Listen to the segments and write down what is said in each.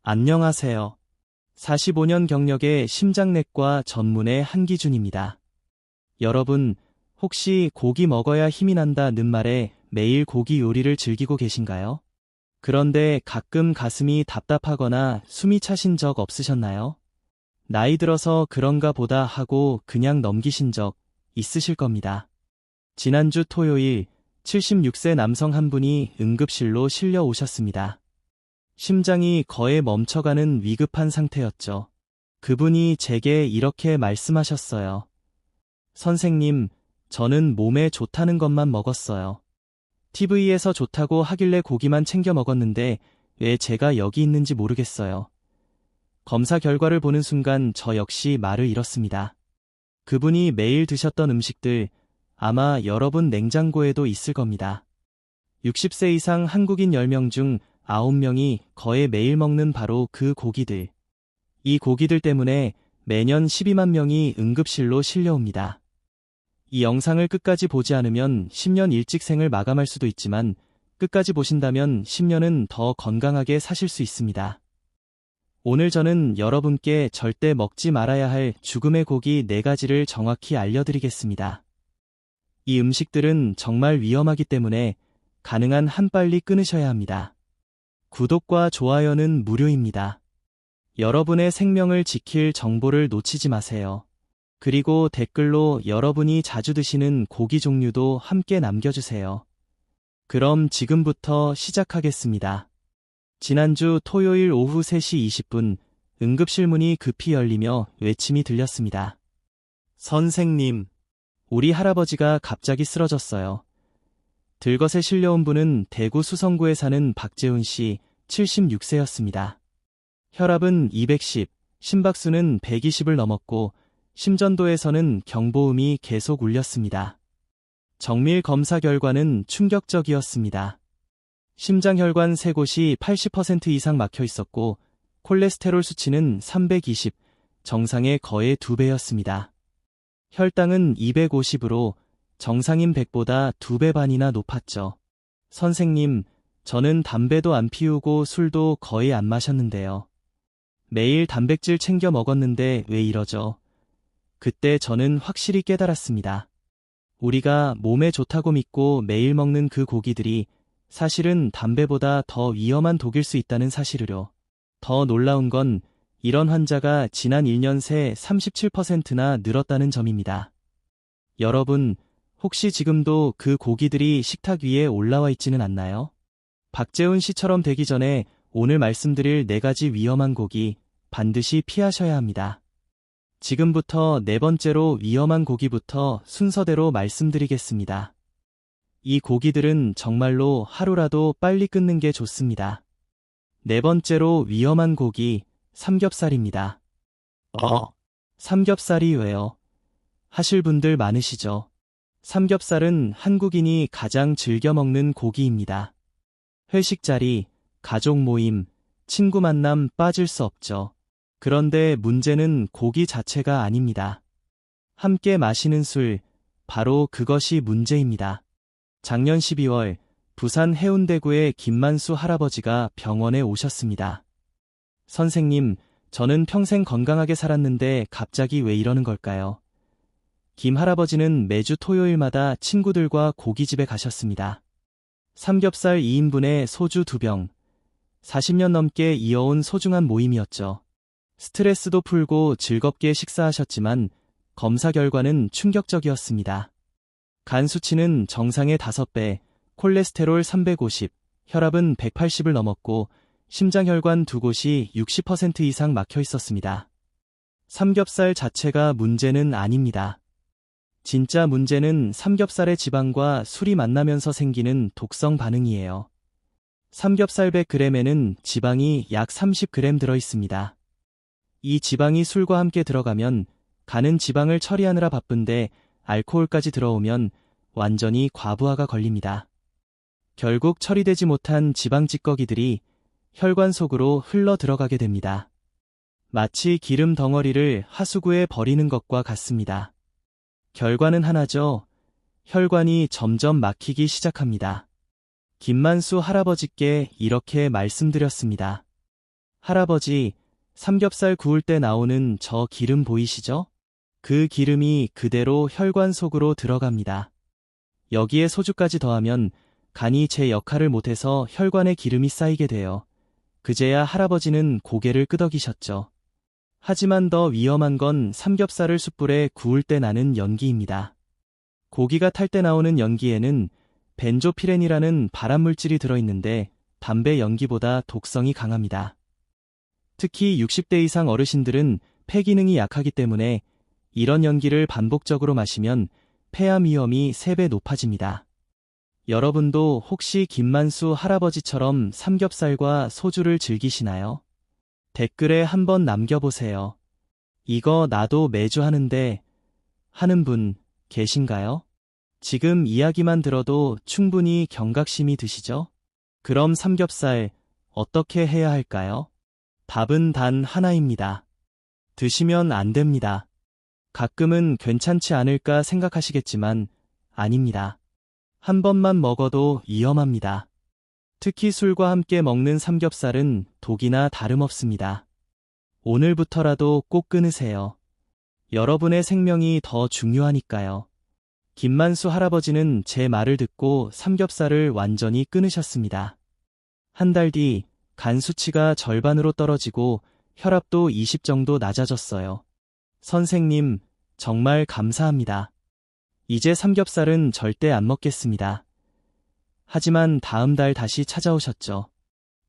안녕하세요. 45년 경력의 심장내과 전문의 한기준입니다. 여러분, 혹시 고기 먹어야 힘이 난다는 말에 매일 고기 요리를 즐기고 계신가요? 그런데 가끔 가슴이 답답하거나 숨이 차신 적 없으셨나요? 나이 들어서 그런가 보다 하고 그냥 넘기신 적 있으실 겁니다. 지난주 토요일 76세 남성 한 분이 응급실로 실려 오셨습니다. 심장이 거의 멈춰가는 위급한 상태였죠. 그분이 제게 이렇게 말씀하셨어요. 선생님, 저는 몸에 좋다는 것만 먹었어요. TV에서 좋다고 하길래 고기만 챙겨 먹었는데 왜 제가 여기 있는지 모르겠어요. 검사 결과를 보는 순간 저 역시 말을 잃었습니다. 그분이 매일 드셨던 음식들 아마 여러분 냉장고에도 있을 겁니다. 60세 이상 한국인 10명 중 9명이 거의 매일 먹는 바로 그 고기들. 이 고기들 때문에 매년 12만 명이 응급실로 실려옵니다. 이 영상을 끝까지 보지 않으면 10년 일찍 생을 마감할 수도 있지만 끝까지 보신다면 10년은 더 건강하게 사실 수 있습니다. 오늘 저는 여러분께 절대 먹지 말아야 할 죽음의 고기 4가지를 정확히 알려드리겠습니다. 이 음식들은 정말 위험하기 때문에 가능한 한 빨리 끊으셔야 합니다. 구독과 좋아요는 무료입니다. 여러분의 생명을 지킬 정보를 놓치지 마세요. 그리고 댓글로 여러분이 자주 드시는 고기 종류도 함께 남겨주세요. 그럼 지금부터 시작하겠습니다. 지난주 토요일 오후 3시 20분 응급실 문이 급히 열리며 외침이 들렸습니다. 선생님, 우리 할아버지가 갑자기 쓰러졌어요. 들것에 실려온 분은 대구 수성구에 사는 박재훈 씨 76세였습니다. 혈압은 210, 심박수는 120을 넘었고 심전도에서는 경보음이 계속 울렸습니다. 정밀 검사 결과는 충격적이었습니다. 심장혈관 3곳이 80% 이상 막혀 있었고 콜레스테롤 수치는 320, 정상의 거의 2배였습니다. 혈당은 250으로 정상인 100보다 2배 반이나 높았죠. 선생님, 저는 담배도 안 피우고 술도 거의 안 마셨는데요. 매일 단백질 챙겨 먹었는데 왜 이러죠? 그때 저는 확실히 깨달았습니다. 우리가 몸에 좋다고 믿고 매일 먹는 그 고기들이 사실은 담배보다 더 위험한 독일 수 있다는 사실을요. 더 놀라운 건 이런 환자가 지난 1년 새 37%나 늘었다는 점입니다. 여러분, 혹시 지금도 그 고기들이 식탁 위에 올라와 있지는 않나요? 박재훈 씨처럼 되기 전에 오늘 말씀드릴 4가지 위험한 고기 반드시 피하셔야 합니다. 지금부터 4번째로 위험한 고기부터 순서대로 말씀드리겠습니다. 이 고기들은 정말로 하루라도 빨리 끊는 게 좋습니다. 4번째로 위험한 고기, 삼겹살입니다. 삼겹살이 왜요? 하실 분들 많으시죠? 삼겹살은 한국인이 가장 즐겨 먹는 고기입니다. 회식 자리, 가족 모임, 친구 만남 빠질 수 없죠. 그런데 문제는 고기 자체가 아닙니다. 함께 마시는 술, 바로 그것이 문제입니다. 작년 12월 부산 해운대구의 김만수 할아버지가 병원에 오셨습니다. 선생님, 저는 평생 건강하게 살았는데 갑자기 왜 이러는 걸까요? 김 할아버지는 매주 토요일마다 친구들과 고깃집에 가셨습니다. 삼겹살 2인분에 소주 2병, 40년 넘게 이어온 소중한 모임이었죠. 스트레스도 풀고 즐겁게 식사하셨지만 검사 결과는 충격적이었습니다. 간 수치는 정상의 5배, 콜레스테롤 350, 혈압은 180을 넘었고 심장혈관 2곳이 60% 이상 막혀 있었습니다. 삼겹살 자체가 문제는 아닙니다. 진짜 문제는 삼겹살의 지방과 술이 만나면서 생기는 독성 반응이에요. 삼겹살 100g에는 지방이 약 30g 들어 있습니다. 이 지방이 술과 함께 들어가면 간은 지방을 처리하느라 바쁜데 알코올까지 들어오면 완전히 과부하가 걸립니다. 결국 처리되지 못한 지방 찌꺼기들이 혈관 속으로 흘러 들어가게 됩니다. 마치 기름 덩어리를 하수구에 버리는 것과 같습니다. 결과는 하나죠. 혈관이 점점 막히기 시작합니다. 김만수 할아버지께 이렇게 말씀드렸습니다. 할아버지, 삼겹살 구울 때 나오는 저 기름 보이시죠? 그 기름이 그대로 혈관 속으로 들어갑니다. 여기에 소주까지 더하면 간이 제 역할을 못해서 혈관에 기름이 쌓이게 돼요. 그제야 할아버지는 고개를 끄덕이셨죠. 하지만 더 위험한 건 삼겹살을 숯불에 구울 때 나는 연기입니다. 고기가 탈 때 나오는 연기에는 벤조피렌이라는 발암물질이 들어있는데 담배 연기보다 독성이 강합니다. 특히 60대 이상 어르신들은 폐 기능이 약하기 때문에 이런 연기를 반복적으로 마시면 폐암 위험이 3배 높아집니다. 여러분도 혹시 김만수 할아버지처럼 삼겹살과 소주를 즐기시나요? 댓글에 한번 남겨보세요. 이거 나도 매주 하는데 하는 분 계신가요? 지금 이야기만 들어도 충분히 경각심이 드시죠? 그럼 삼겹살 어떻게 해야 할까요? 답은 단 하나입니다. 드시면 안 됩니다. 가끔은 괜찮지 않을까 생각하시겠지만 아닙니다. 한 번만 먹어도 위험합니다. 특히 술과 함께 먹는 삼겹살은 독이나 다름없습니다. 오늘부터라도 꼭 끊으세요. 여러분의 생명이 더 중요하니까요. 김만수 할아버지는 제 말을 듣고 삼겹살을 완전히 끊으셨습니다. 한 달 뒤 간 수치가 절반으로 떨어지고 혈압도 20 정도 낮아졌어요. 선생님, 정말 감사합니다. 이제 삼겹살은 절대 안 먹겠습니다. 하지만 다음 달 다시 찾아오셨죠.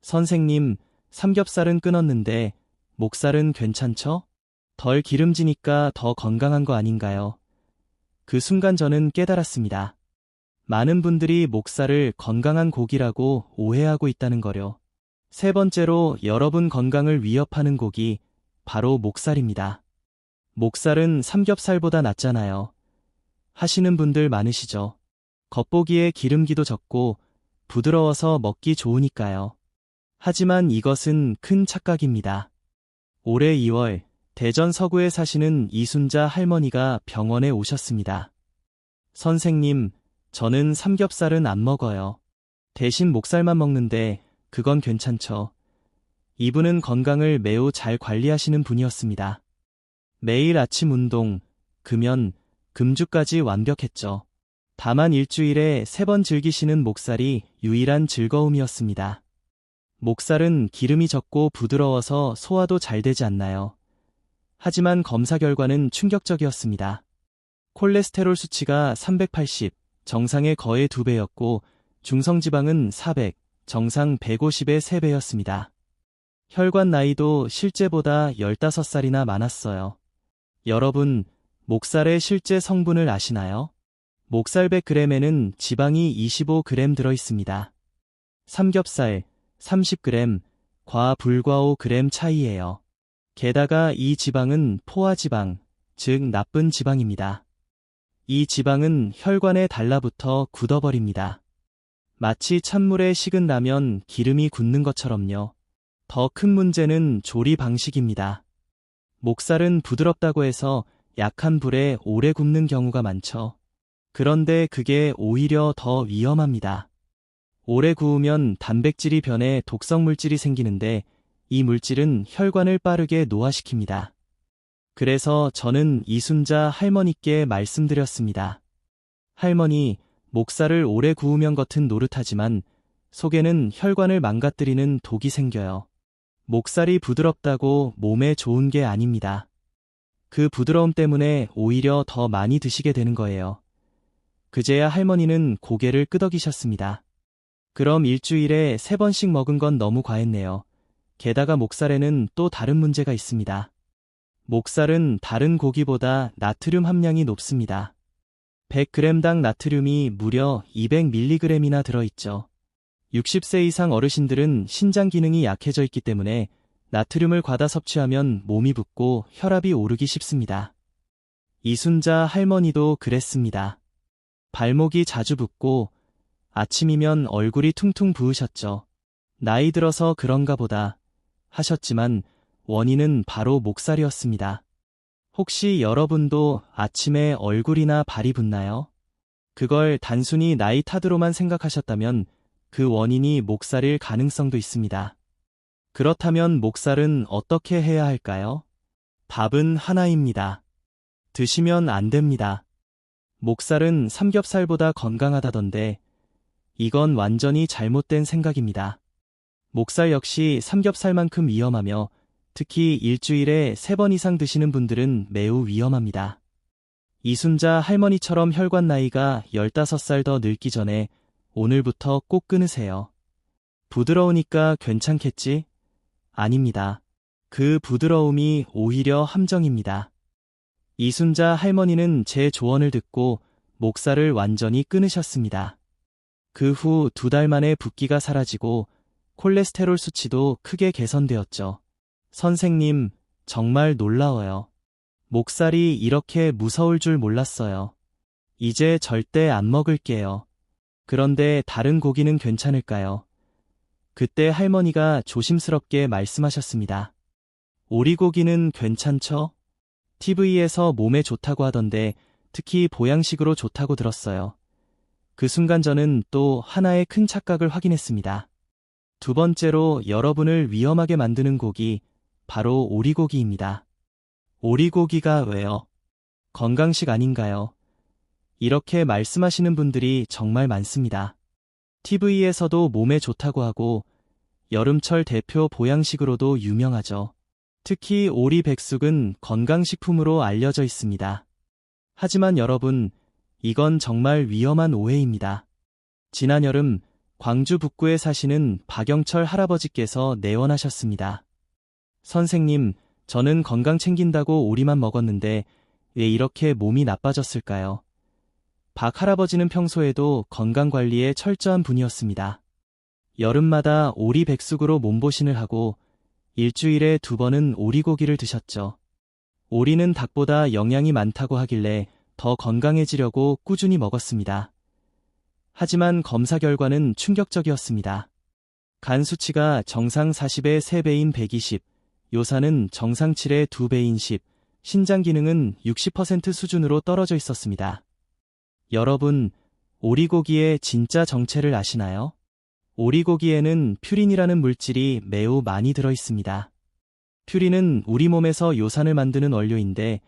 선생님, 삼겹살은 끊었는데 목살은 괜찮죠? 덜 기름지니까 더 건강한 거 아닌가요? 그 순간 저는 깨달았습니다. 많은 분들이 목살을 건강한 고기라고 오해하고 있다는 거요. 세 번째로 여러분 건강을 위협하는 고기, 바로 목살입니다. 목살은 삼겹살보다 낫잖아요. 하시는 분들 많으시죠? 겉보기에 기름기도 적고 부드러워서 먹기 좋으니까요. 하지만 이것은 큰 착각입니다. 올해 2월 대전 서구에 사시는 이순자 할머니가 병원에 오셨습니다. 선생님, 저는 삼겹살은 안 먹어요. 대신 목살만 먹는데 그건 괜찮죠? 이분은 건강을 매우 잘 관리하시는 분이었습니다. 매일 아침 운동, 금연, 금주까지 완벽했죠. 다만 일주일에 3번 즐기시는 목살이 유일한 즐거움이었습니다. 목살은 기름이 적고 부드러워서 소화도 잘 되지 않나요? 하지만 검사 결과는 충격적이었습니다. 콜레스테롤 수치가 380, 정상의 거의 2배였고 중성지방은 400, 정상 150의 3배였습니다. 혈관 나이도 실제보다 15살이나 많았어요. 여러분, 목살의 실제 성분을 아시나요? 목살 100g에는 지방이 25g 들어있습니다. 삼겹살 30g, 과 불과 5g 차이예요. 게다가 이 지방은 포화지방, 즉 나쁜 지방입니다. 이 지방은 혈관에 달라붙어 굳어버립니다. 마치 찬물에 식은 라면 기름이 굳는 것처럼요. 더 큰 문제는 조리 방식입니다. 목살은 부드럽다고 해서 약한 불에 오래 굽는 경우가 많죠. 그런데 그게 오히려 더 위험합니다. 오래 구우면 단백질이 변해 독성 물질이 생기는데 이 물질은 혈관을 빠르게 노화시킵니다. 그래서 저는 이순자 할머니께 말씀드렸습니다. 할머니, 목살을 오래 구우면 겉은 노릇하지만 속에는 혈관을 망가뜨리는 독이 생겨요. 목살이 부드럽다고 몸에 좋은 게 아닙니다. 그 부드러움 때문에 오히려 더 많이 드시게 되는 거예요. 그제야 할머니는 고개를 끄덕이셨습니다. 그럼 일주일에 3번씩 먹은 건 너무 과했네요. 게다가 목살에는 또 다른 문제가 있습니다. 목살은 다른 고기보다 나트륨 함량이 높습니다. 100g당 나트륨이 무려 200mg이나 들어있죠. 60세 이상 어르신들은 신장 기능이 약해져 있기 때문에 나트륨을 과다 섭취하면 몸이 붓고 혈압이 오르기 쉽습니다. 이순자 할머니도 그랬습니다. 발목이 자주 붓고 아침이면 얼굴이 퉁퉁 부으셨죠. 나이 들어서 그런가 보다 하셨지만 원인은 바로 목살이었습니다. 혹시 여러분도 아침에 얼굴이나 발이 붓나요? 그걸 단순히 나이 탓으로만 생각하셨다면 그 원인이 목살일 가능성도 있습니다. 그렇다면 목살은 어떻게 해야 할까요? 답은 하나입니다. 드시면 안 됩니다. 목살은 삼겹살보다 건강하다던데 이건 완전히 잘못된 생각입니다. 목살 역시 삼겹살만큼 위험하며 특히 일주일에 3번 이상 드시는 분들은 매우 위험합니다. 이순자 할머니처럼 혈관 나이가 15살 더 늙기 전에 오늘부터 꼭 끊으세요. 부드러우니까 괜찮겠지? 아닙니다. 그 부드러움이 오히려 함정입니다. 이순자 할머니는 제 조언을 듣고 목살을 완전히 끊으셨습니다. 그 후 2달 만에 붓기가 사라지고 콜레스테롤 수치도 크게 개선되었죠. 선생님, 정말 놀라워요. 목살이 이렇게 무서울 줄 몰랐어요. 이제 절대 안 먹을게요. 그런데 다른 고기는 괜찮을까요? 그때 할머니가 조심스럽게 말씀하셨습니다. 오리고기는 괜찮죠? TV에서 몸에 좋다고 하던데 특히 보양식으로 좋다고 들었어요. 그 순간 저는 또 하나의 큰 착각을 확인했습니다. 2번째로 여러분을 위험하게 만드는 고기, 바로 오리고기입니다. 오리고기가 왜요? 건강식 아닌가요? 이렇게 말씀하시는 분들이 정말 많습니다. TV에서도 몸에 좋다고 하고 여름철 대표 보양식으로도 유명하죠. 특히 오리 백숙은 건강식품으로 알려져 있습니다. 하지만 여러분, 이건 정말 위험한 오해입니다. 지난 여름 광주 북구에 사시는 박영철 할아버지께서 내원하셨습니다. 선생님, 저는 건강 챙긴다고 오리만 먹었는데 왜 이렇게 몸이 나빠졌을까요? 박 할아버지는 평소에도 건강관리에 철저한 분이었습니다. 여름마다 오리 백숙으로 몸보신을 하고 일주일에 2번은 오리고기를 드셨죠. 오리는 닭보다 영양이 많다고 하길래 더 건강해지려고 꾸준히 먹었습니다. 하지만 검사 결과는 충격적이었습니다. 간 수치가 정상 40의 3배인 120, 요산은 정상 7의 2배인 10, 신장 기능은 60% 수준으로 떨어져 있었습니다. 여러분, 오리고기의 진짜 정체를 아시나요? 오리고기에는 퓨린이라는 물질이 매우 많이 들어 있습니다. 퓨린은 우리 몸에서 요산을 만드는 원료인데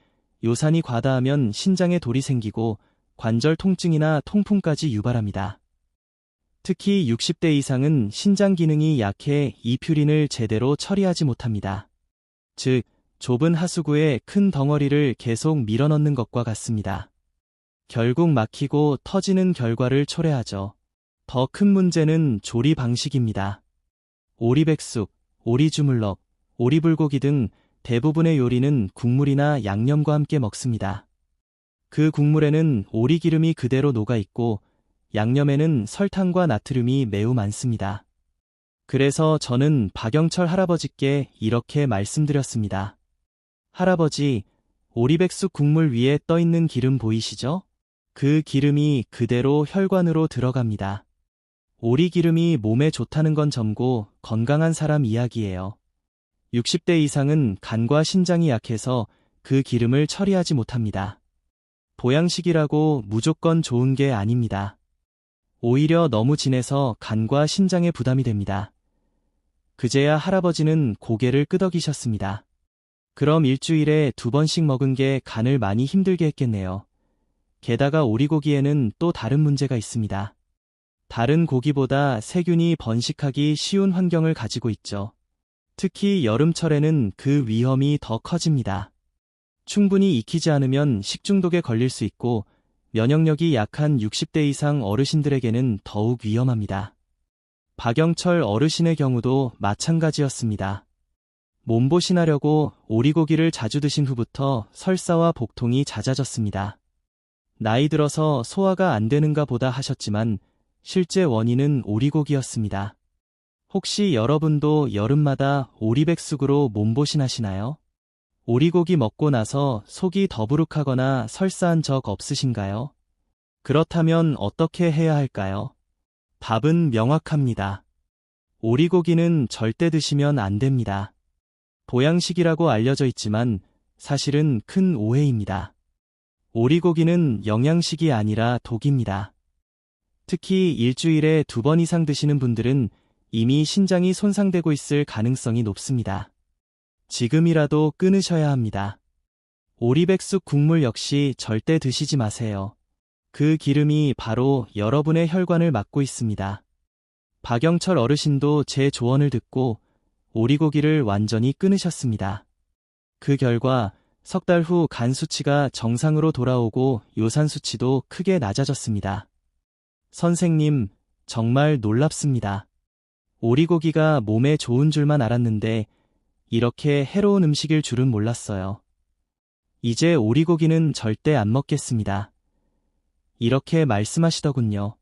요산이 과다하면 신장에 돌이 생기고 관절 통증이나 통풍까지 유발합니다. 특히 60대 이상은 신장 기능이 약해 이 퓨린을 제대로 처리하지 못합니다. 즉, 좁은 하수구에 큰 덩어리를 계속 밀어넣는 것과 같습니다. 결국 막히고 터지는 결과를 초래하죠. 더 큰 문제는 조리 방식입니다. 오리백숙, 오리주물럭, 오리불고기 등 대부분의 요리는 국물이나 양념과 함께 먹습니다. 그 국물에는 오리기름이 그대로 녹아있고 양념에는 설탕과 나트륨이 매우 많습니다. 그래서 저는 박영철 할아버지께 이렇게 말씀드렸습니다. 할아버지, 오리백숙 국물 위에 떠있는 기름 보이시죠? 그 기름이 그대로 혈관으로 들어갑니다. 오리기름이 몸에 좋다는 건 점고 건강한 사람 이야기예요. 60대 이상은 간과 신장이 약해서 그 기름을 처리하지 못합니다. 보양식이라고 무조건 좋은 게 아닙니다. 오히려 너무 진해서 간과 신장에 부담이 됩니다. 그제야 할아버지는 고개를 끄덕이셨습니다. 그럼 일주일에 2번씩 먹은 게 간을 많이 힘들게 했겠네요. 게다가 오리고기에는 또 다른 문제가 있습니다. 다른 고기보다 세균이 번식하기 쉬운 환경을 가지고 있죠. 특히 여름철에는 그 위험이 더 커집니다. 충분히 익히지 않으면 식중독에 걸릴 수 있고 면역력이 약한 60대 이상 어르신들에게는 더욱 위험합니다. 박영철 어르신의 경우도 마찬가지였습니다. 몸보신하려고 오리고기를 자주 드신 후부터 설사와 복통이 잦아졌습니다. 나이 들어서 소화가 안 되는가 보다 하셨지만 실제 원인은 오리고기였습니다. 혹시 여러분도 여름마다 오리백숙으로 몸보신하시나요? 오리고기 먹고 나서 속이 더부룩하거나 설사한 적 없으신가요? 그렇다면 어떻게 해야 할까요? 답은 명확합니다. 오리고기는 절대 드시면 안 됩니다. 보양식이라고 알려져 있지만 사실은 큰 오해입니다. 오리고기는 영양식이 아니라 독입니다. 특히 일주일에 2번 이상 드시는 분들은 이미 신장이 손상되고 있을 가능성이 높습니다. 지금이라도 끊으셔야 합니다. 오리백숙 국물 역시 절대 드시지 마세요. 그 기름이 바로 여러분의 혈관을 막고 있습니다. 박영철 어르신도 제 조언을 듣고 오리고기를 완전히 끊으셨습니다. 그 결과 석 달 후 간 수치가 정상으로 돌아오고 요산 수치도 크게 낮아졌습니다. 선생님, 정말 놀랍습니다. 오리고기가 몸에 좋은 줄만 알았는데 이렇게 해로운 음식일 줄은 몰랐어요. 이제 오리고기는 절대 안 먹겠습니다. 이렇게 말씀하시더군요.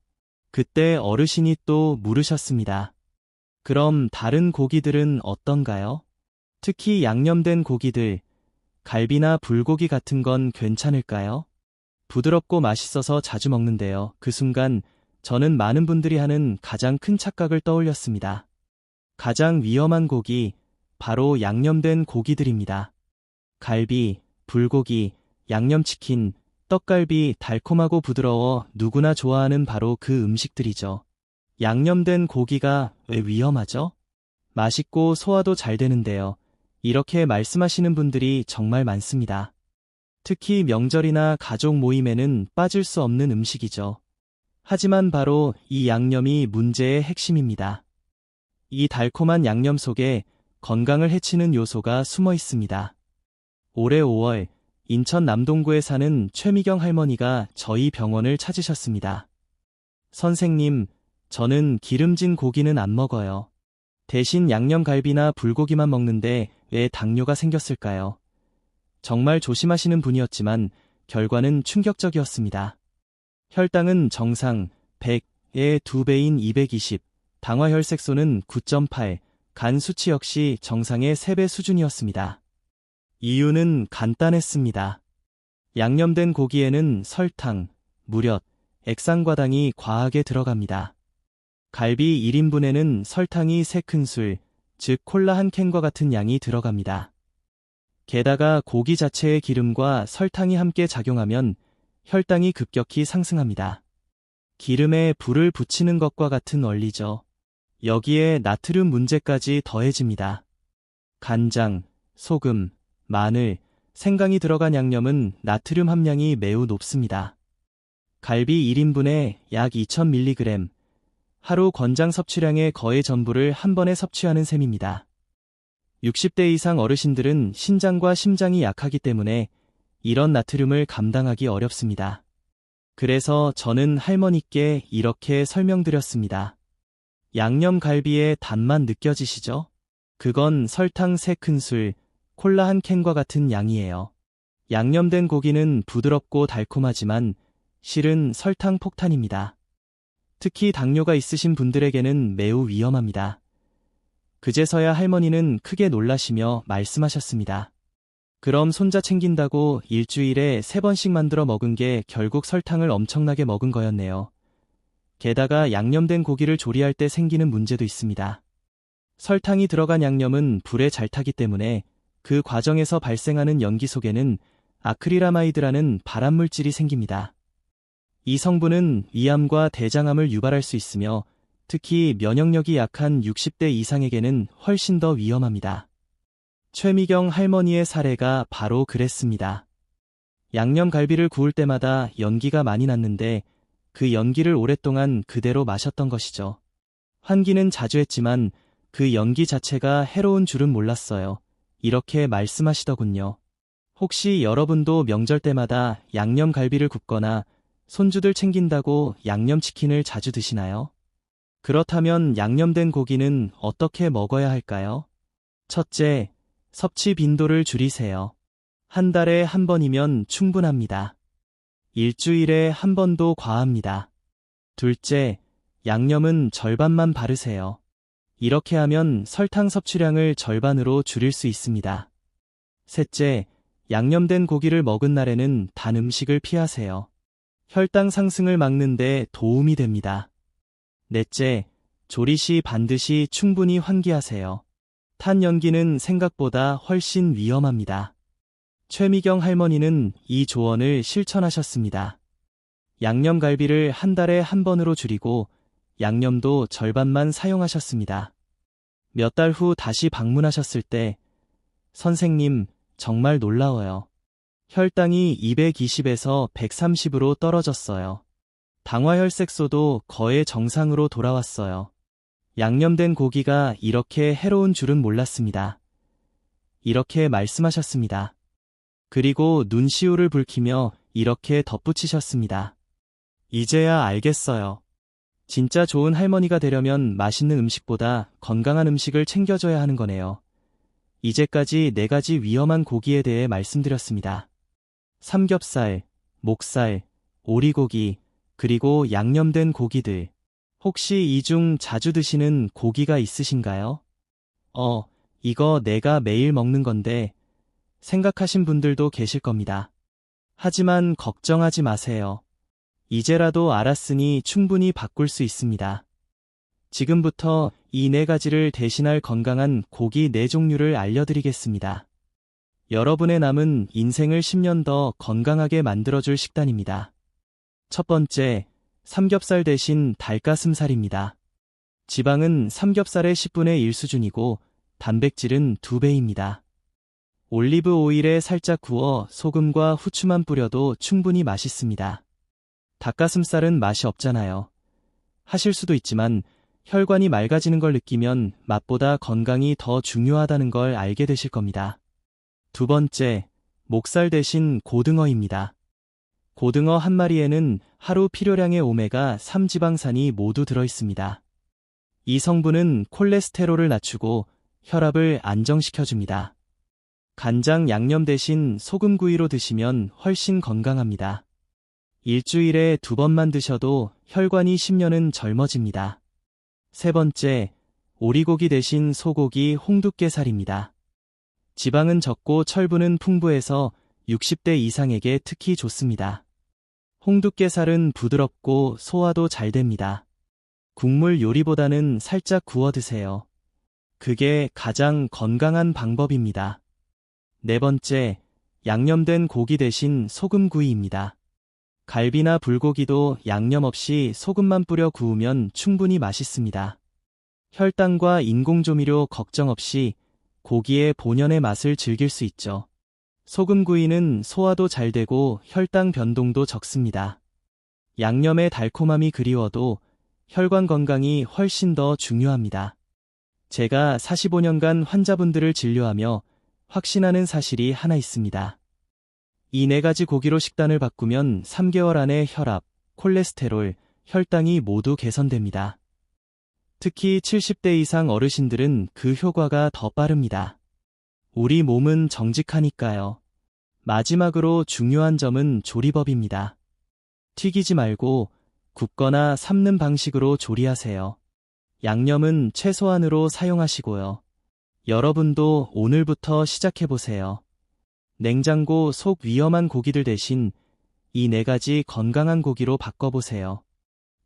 그때 어르신이 또 물으셨습니다. 그럼 다른 고기들은 어떤가요? 특히 양념된 고기들, 갈비나 불고기 같은 건 괜찮을까요? 부드럽고 맛있어서 자주 먹는데요. 그 순간 저는 많은 분들이 하는 가장 큰 착각을 떠올렸습니다. 가장 위험한 고기, 바로 양념된 고기들입니다. 갈비, 불고기, 양념치킨, 떡갈비 달콤하고 부드러워 누구나 좋아하는 바로 그 음식들이죠. 양념된 고기가 왜 위험하죠? 맛있고 소화도 잘 되는데요. 이렇게 말씀하시는 분들이 정말 많습니다. 특히 명절이나 가족 모임에는 빠질 수 없는 음식이죠. 하지만 바로 이 양념이 문제의 핵심입니다. 이 달콤한 양념 속에 건강을 해치는 요소가 숨어 있습니다. 올해 5월 인천 남동구에 사는 최미경 할머니가 저희 병원을 찾으셨습니다. 선생님, 저는 기름진 고기는 안 먹어요. 대신 양념갈비나 불고기만 먹는데 왜 당뇨가 생겼을까요? 정말 조심하시는 분이었지만 결과는 충격적이었습니다. 혈당은 정상 100의 2배인 220, 당화혈색소는 9.8, 간 수치 역시 정상의 3배 수준이었습니다. 이유는 간단했습니다. 양념된 고기에는 설탕, 무렵, 액상과당이 과하게 들어갑니다. 갈비 1인분에는 설탕이 3큰술, 즉 콜라 1캔과 같은 양이 들어갑니다. 게다가 고기 자체의 기름과 설탕이 함께 작용하면 혈당이 급격히 상승합니다. 기름에 불을 붙이는 것과 같은 원리죠. 여기에 나트륨 문제까지 더해집니다. 간장, 소금, 마늘, 생강이 들어간 양념은 나트륨 함량이 매우 높습니다. 갈비 1인분에 약 2000mg, 하루 권장 섭취량의 거의 전부를 한 번에 섭취하는 셈입니다. 60대 이상 어르신들은 신장과 심장이 약하기 때문에 이런 나트륨을 감당하기 어렵습니다. 그래서 저는 할머니께 이렇게 설명드렸습니다. 양념갈비의 단맛 느껴지시죠? 그건 설탕 3큰술, 콜라 1캔과 같은 양이에요. 양념된 고기는 부드럽고 달콤하지만 실은 설탕 폭탄입니다. 특히 당뇨가 있으신 분들에게는 매우 위험합니다. 그제서야 할머니는 크게 놀라시며 말씀하셨습니다. 그럼 손자 챙긴다고 일주일에 3번씩 만들어 먹은 게 결국 설탕을 엄청나게 먹은 거였네요. 게다가 양념된 고기를 조리할 때 생기는 문제도 있습니다. 설탕이 들어간 양념은 불에 잘 타기 때문에 그 과정에서 발생하는 연기 속에는 아크릴아마이드라는 발암물질이 생깁니다. 이 성분은 위암과 대장암을 유발할 수 있으며 특히 면역력이 약한 60대 이상에게는 훨씬 더 위험합니다. 최미경 할머니의 사례가 바로 그랬습니다. 양념갈비를 구울 때마다 연기가 많이 났는데 그 연기를 오랫동안 그대로 마셨던 것이죠. 환기는 자주 했지만 그 연기 자체가 해로운 줄은 몰랐어요. 이렇게 말씀하시더군요. 혹시 여러분도 명절 때마다 양념갈비를 굽거나 손주들 챙긴다고 양념치킨을 자주 드시나요? 그렇다면 양념된 고기는 어떻게 먹어야 할까요? 첫째, 섭취 빈도를 줄이세요. 한 달에 한 번이면 충분합니다. 일주일에 한 번도 과합니다. 둘째, 양념은 절반만 바르세요. 이렇게 하면 설탕 섭취량을 절반으로 줄일 수 있습니다. 셋째, 양념된 고기를 먹은 날에는 단 음식을 피하세요. 혈당 상승을 막는 데 도움이 됩니다. 넷째, 조리 시 반드시 충분히 환기하세요. 탄 연기는 생각보다 훨씬 위험합니다. 최미경 할머니는 이 조언을 실천하셨습니다. 양념갈비를 한 달에 한 번으로 줄이고 양념도 절반만 사용하셨습니다. 몇 달 후 다시 방문하셨을 때, 선생님, 정말 놀라워요. 혈당이 220에서 130으로 떨어졌어요. 당화혈색소도 거의 정상으로 돌아왔어요. 양념된 고기가 이렇게 해로운 줄은 몰랐습니다. 이렇게 말씀하셨습니다. 그리고 눈시울을 붉히며 이렇게 덧붙이셨습니다. 이제야 알겠어요. 진짜 좋은 할머니가 되려면 맛있는 음식보다 건강한 음식을 챙겨줘야 하는 거네요. 이제까지 4가지 위험한 고기에 대해 말씀드렸습니다. 삼겹살, 목살, 오리고기, 그리고 양념된 고기들. 혹시 이 중 자주 드시는 고기가 있으신가요? 이거 내가 매일 먹는 건데 생각하신 분들도 계실 겁니다. 하지만 걱정하지 마세요. 이제라도 알았으니 충분히 바꿀 수 있습니다. 지금부터 이 4가지를 대신할 건강한 고기 4종류를 알려드리겠습니다. 여러분의 남은 인생을 10년 더 건강하게 만들어줄 식단입니다. 첫 번째, 삼겹살 대신 닭가슴살입니다. 지방은 삼겹살의 10분의 1 수준이고 단백질은 2배입니다. 올리브 오일에 살짝 구워 소금과 후추만 뿌려도 충분히 맛있습니다. 닭가슴살은 맛이 없잖아요. 하실 수도 있지만 혈관이 맑아지는 걸 느끼면 맛보다 건강이 더 중요하다는 걸 알게 되실 겁니다. 두 번째, 목살 대신 고등어입니다. 고등어 한 마리에는 하루 필요량의 오메가3 지방산이 모두 들어있습니다. 이 성분은 콜레스테롤을 낮추고 혈압을 안정시켜줍니다. 간장 양념 대신 소금구이로 드시면 훨씬 건강합니다. 일주일에 2번만 드셔도 혈관이 10년은 젊어집니다. 세 번째, 오리고기 대신 소고기 홍두깨살입니다. 지방은 적고 철분은 풍부해서 60대 이상에게 특히 좋습니다. 홍두깨살은 부드럽고 소화도 잘 됩니다. 국물 요리보다는 살짝 구워 드세요. 그게 가장 건강한 방법입니다. 네 번째, 양념된 고기 대신 소금구이입니다. 갈비나 불고기도 양념 없이 소금만 뿌려 구우면 충분히 맛있습니다. 혈당과 인공조미료 걱정 없이 고기의 본연의 맛을 즐길 수 있죠. 소금구이는 소화도 잘 되고 혈당 변동도 적습니다. 양념의 달콤함이 그리워도 혈관 건강이 훨씬 더 중요합니다. 제가 45년간 환자분들을 진료하며 확신하는 사실이 하나 있습니다. 이 4가지 고기로 식단을 바꾸면 3개월 안에 혈압, 콜레스테롤, 혈당이 모두 개선됩니다. 특히 70대 이상 어르신들은 그 효과가 더 빠릅니다. 우리 몸은 정직하니까요. 마지막으로 중요한 점은 조리법입니다. 튀기지 말고 굽거나 삶는 방식으로 조리하세요. 양념은 최소한으로 사용하시고요. 여러분도 오늘부터 시작해보세요. 냉장고 속 위험한 고기들 대신 이 4가지 건강한 고기로 바꿔보세요.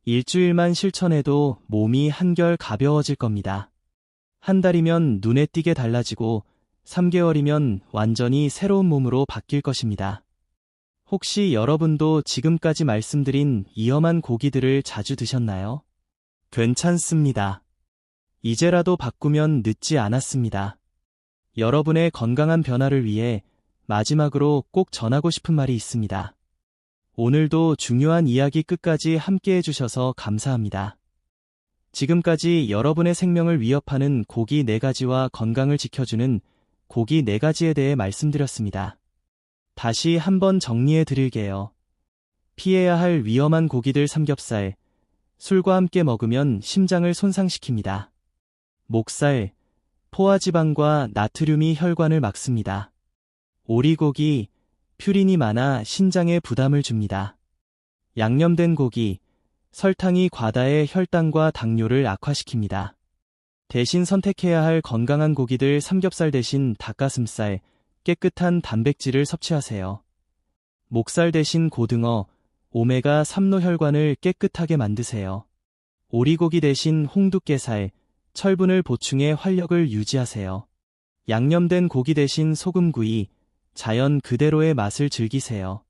일주일만 실천해도 몸이 한결 가벼워질 겁니다. 한 달이면 눈에 띄게 달라지고 3개월이면 완전히 새로운 몸으로 바뀔 것입니다. 혹시 여러분도 지금까지 말씀드린 위험한 고기들을 자주 드셨나요? 괜찮습니다. 이제라도 바꾸면 늦지 않았습니다. 여러분의 건강한 변화를 위해 마지막으로 꼭 전하고 싶은 말이 있습니다. 오늘도 중요한 이야기 끝까지 함께 해주셔서 감사합니다. 지금까지 여러분의 생명을 위협하는 고기 4가지와 건강을 지켜주는 고기 4가지에 대해 말씀드렸습니다. 다시 한번 정리해 드릴게요. 피해야 할 위험한 고기들 삼겹살, 술과 함께 먹으면 심장을 손상시킵니다. 목살, 포화지방과 나트륨이 혈관을 막습니다. 오리고기, 퓨린이 많아 신장에 부담을 줍니다. 양념된 고기, 설탕이 과다해 혈당과 당뇨를 악화시킵니다. 대신 선택해야 할 건강한 고기들 삼겹살 대신 닭가슴살, 깨끗한 단백질을 섭취하세요. 목살 대신 고등어, 오메가3로 혈관을 깨끗하게 만드세요. 오리고기 대신 홍두깨살, 철분을 보충해 활력을 유지하세요. 양념된 고기 대신 소금구이, 자연 그대로의 맛을 즐기세요.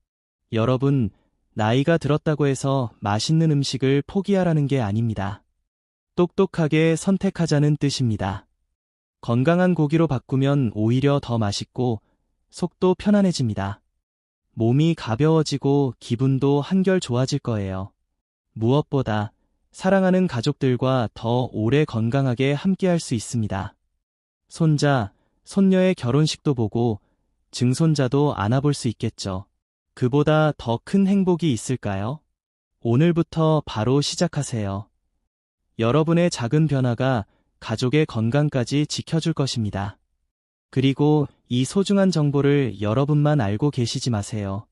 여러분, 나이가 들었다고 해서 맛있는 음식을 포기하라는 게 아닙니다. 똑똑하게 선택하자는 뜻입니다. 건강한 고기로 바꾸면 오히려 더 맛있고 속도 편안해집니다. 몸이 가벼워지고 기분도 한결 좋아질 거예요. 무엇보다 사랑하는 가족들과 더 오래 건강하게 함께할 수 있습니다. 손자, 손녀의 결혼식도 보고 증손자도 안아볼 수 있겠죠. 그보다 더 큰 행복이 있을까요? 오늘부터 바로 시작하세요. 여러분의 작은 변화가 가족의 건강까지 지켜줄 것입니다. 그리고 이 소중한 정보를 여러분만 알고 계시지 마세요.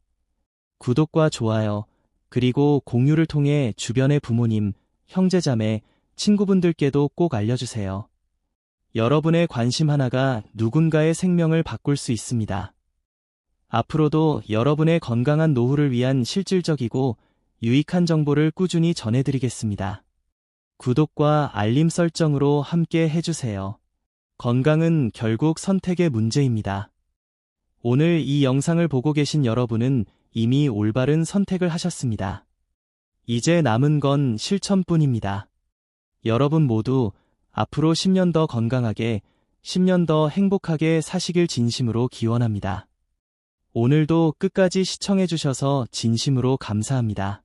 구독과 좋아요, 그리고 공유를 통해 주변의 부모님, 형제자매, 친구분들께도 꼭 알려주세요. 여러분의 관심 하나가 누군가의 생명을 바꿀 수 있습니다. 앞으로도 여러분의 건강한 노후를 위한 실질적이고 유익한 정보를 꾸준히 전해드리겠습니다. 구독과 알림 설정으로 함께 해주세요. 건강은 결국 선택의 문제입니다. 오늘 이 영상을 보고 계신 여러분은 이미 올바른 선택을 하셨습니다. 이제 남은 건 실천뿐입니다. 여러분 모두 앞으로 10년 더 건강하게, 10년 더 행복하게 사시길 진심으로 기원합니다. 오늘도 끝까지 시청해주셔서 진심으로 감사합니다.